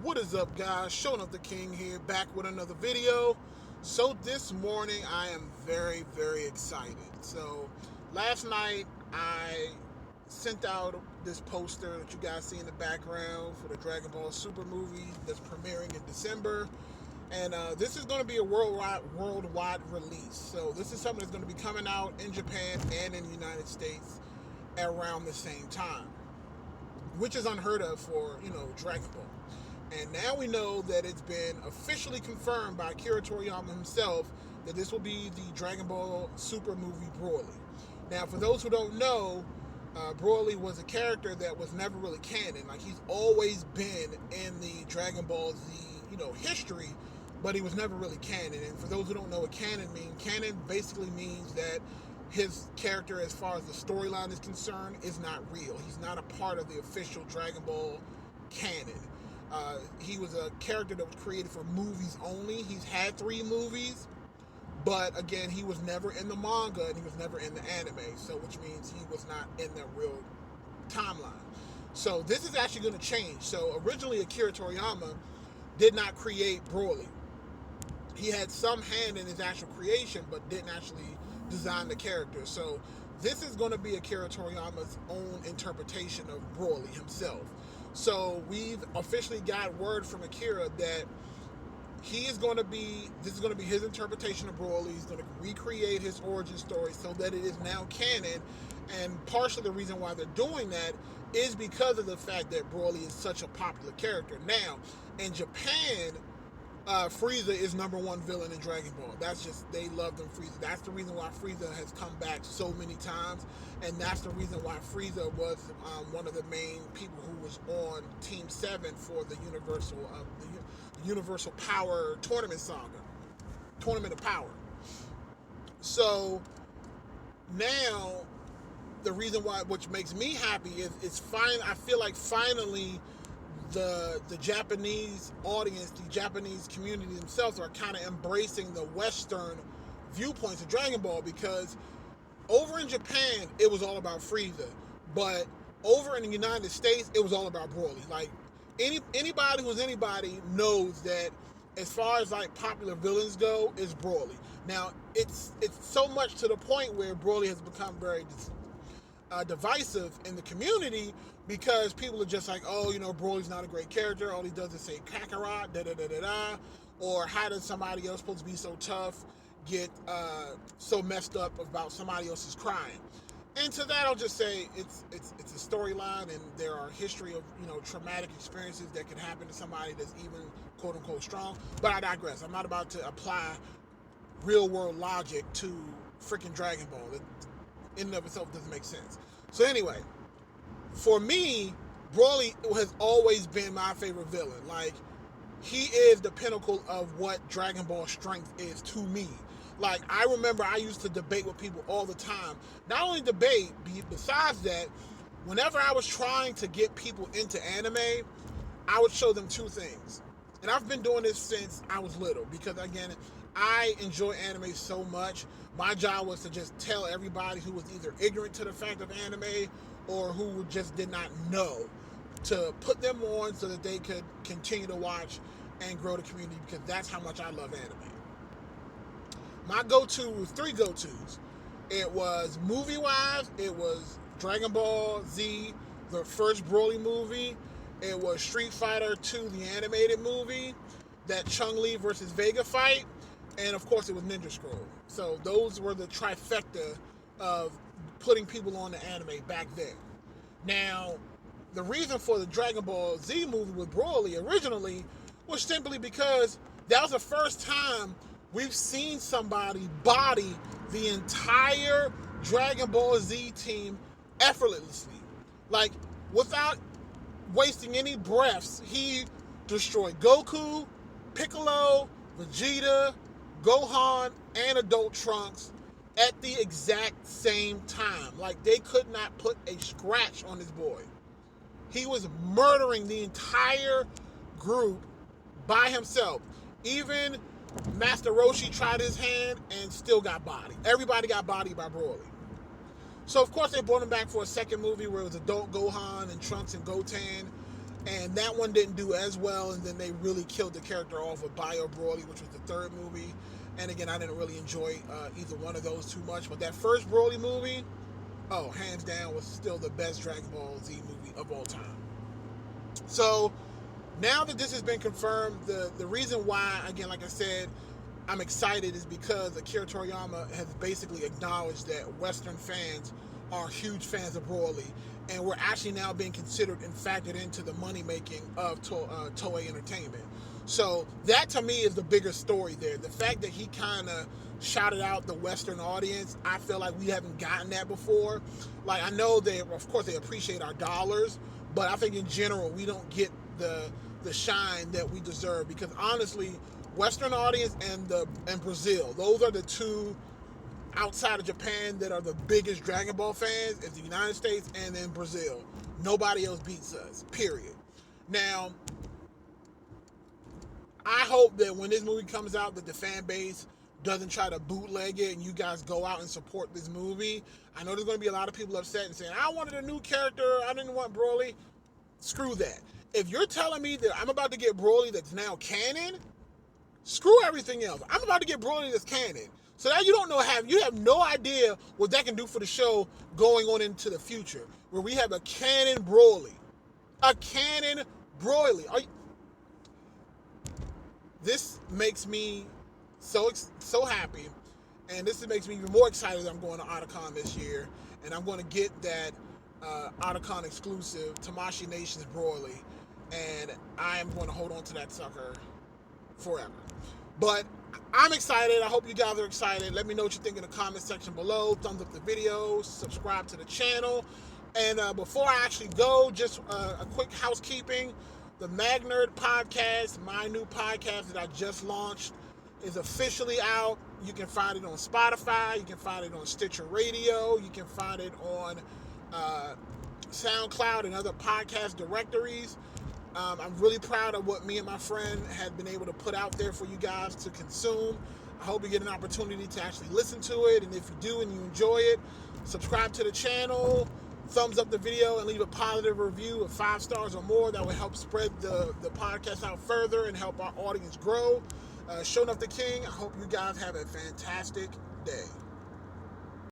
What is up, guys? Showing up the King here, back with another video. So this morning I am very, very excited. So last night I sent out this poster that you guys see in the background for the Dragon Ball Super movie that's premiering in December. And this is going to be a worldwide release. So this is something that's going to be coming out in Japan and in the United States around the same time, which is unheard of for, Dragon Ball. And now we know that it's been officially confirmed by Akira Toriyama himself that this will be the Dragon Ball Super movie Broly. Now, for those who don't know, Broly was a character that was never really canon. Like, he's always been in the Dragon Ball Z, history, but he was never really canon. And for those who don't know what canon means, canon basically means that his character, as far as the storyline is concerned, is not real. He's not a part of the official Dragon Ball canon. He was a character that was created for movies only. He's had 3 movies, but again, he was never in the manga and he was never in the anime, so which means he was not in the real timeline. So this is actually going to change. So originally, Akira Toriyama did not create Broly. He had some hand in his actual creation, but didn't actually design the character. So this is going to be Akira Toriyama's own interpretation of Broly himself. So we've officially got word from Akira that this is going to be his interpretation of Broly. He's going to recreate his origin story so that it is now canon. And partially the reason why they're doing that is because of the fact that Broly is such a popular character. Now, in Japan, Frieza is #1 villain in Dragon Ball. That's just, they love them Frieza. That's the reason why Frieza has come back so many times, and that's the reason why Frieza was one of the main people who was on Team 7 for the Universal Power Tournament Saga, Tournament of Power. So now, the reason why, which makes me happy, is I feel like finally the Japanese audience, the Japanese community themselves are kind of embracing the Western viewpoints of Dragon Ball, because over in Japan, it was all about Frieza, but over in the United States, it was all about Broly. Like, anybody who's anybody knows that as far as like popular villains go, is Broly. Now, it's so much to the point where Broly has become very divisive in the community, because people are just like, oh, Broly's not a great character. All he does is say Kakarot, da-da-da-da-da. Or how does somebody else supposed to be so tough get so messed up about somebody else's crying? And to that, I'll just say it's a storyline, and there are history of, traumatic experiences that can happen to somebody that's even quote-unquote strong. But I digress. I'm not about to apply real-world logic to freaking Dragon Ball. It in and of itself doesn't make sense. So anyway, for me, Broly has always been my favorite villain. Like, he is the pinnacle of what Dragon Ball strength is to me. Like, I remember I used to debate with people all the time. Not only debate, besides that, whenever I was trying to get people into anime, I would show them 2 things. And I've been doing this since I was little, because again, I enjoy anime so much. My job was to just tell everybody who was either ignorant to the fact of anime or who just did not know, to put them on so that they could continue to watch and grow the community, because that's how much I love anime. My go-to was 3 go-tos. It was movie-wise, it was Dragon Ball Z, the first Broly movie. It was Street Fighter 2, the animated movie, that Chun-Li versus Vega fight. And of course, it was Ninja Scroll. So those were the trifecta of putting people on the anime back then. Now, the reason for the Dragon Ball Z movie with Broly originally was simply because that was the first time we've seen somebody body the entire Dragon Ball Z team effortlessly. Like, without wasting any breaths, he destroyed Goku, Piccolo, Vegeta, Gohan, and Adult Trunks at the exact same time. Like, they could not put a scratch on this boy. He was murdering the entire group by himself. Even Master Roshi tried his hand and still got bodied. Everybody got bodied by Broly. So, of course, they brought him back for a second movie where it was Adult Gohan and Trunks and Goten. And that one didn't do as well, and then they really killed the character off with Bio Broly, which was the third movie. And again, I didn't really enjoy either one of those too much. But that first Broly movie, oh, hands down, was still the best Dragon Ball Z movie of all time. So now that this has been confirmed, the reason why, again, like I said, I'm excited is because Akira Toriyama has basically acknowledged that Western fans are huge fans of Broly, and we're actually now being considered and factored into the money making of Toei Entertainment. So that to me is the bigger story there. The fact that he kind of shouted out the Western audience, I feel like we haven't gotten that before. Like, I know of course they appreciate our dollars, but I think in general we don't get the shine that we deserve, because honestly, Western audience and Brazil, those are the two outside of Japan that are the biggest Dragon Ball fans. Is the United States and then Brazil. Nobody else beats us, period. Now, I hope that when this movie comes out that the fan base doesn't try to bootleg it and you guys go out and support this movie. I know there's going to be a lot of people upset and saying, I wanted a new character, I didn't want Broly. Screw that. If you're telling me that I'm about to get Broly that's now canon, screw everything else. I'm about to get Broly that's canon. So now you have no idea what that can do for the show going on into the future, where we have a canon Broly. A canon Broly. This makes me so happy, and this makes me even more excited that I'm going to Otakon this year, and I'm going to get that Otakon exclusive Tamashii Nations Broly, and I am going to hold on to that sucker forever. But I'm excited. I hope you guys are excited. Let me know what you think in the comment section below. Thumbs up the video, subscribe to the channel. And before I actually go, just a quick housekeeping. The Magnerdpodcast, my new podcast that I just launched, is officially out. You can find it on Spotify. You can find it on Stitcher Radio. You can find it on SoundCloud and other podcast directories. I'm really proud of what me and my friend had been able to put out there for you guys to consume. I hope you get an opportunity to actually listen to it. And if you do and you enjoy it, subscribe to the channel, thumbs up the video, and leave a positive review of 5 stars or more. That will help spread the podcast out further and help our audience grow. Showing up the King, I hope you guys have a fantastic day.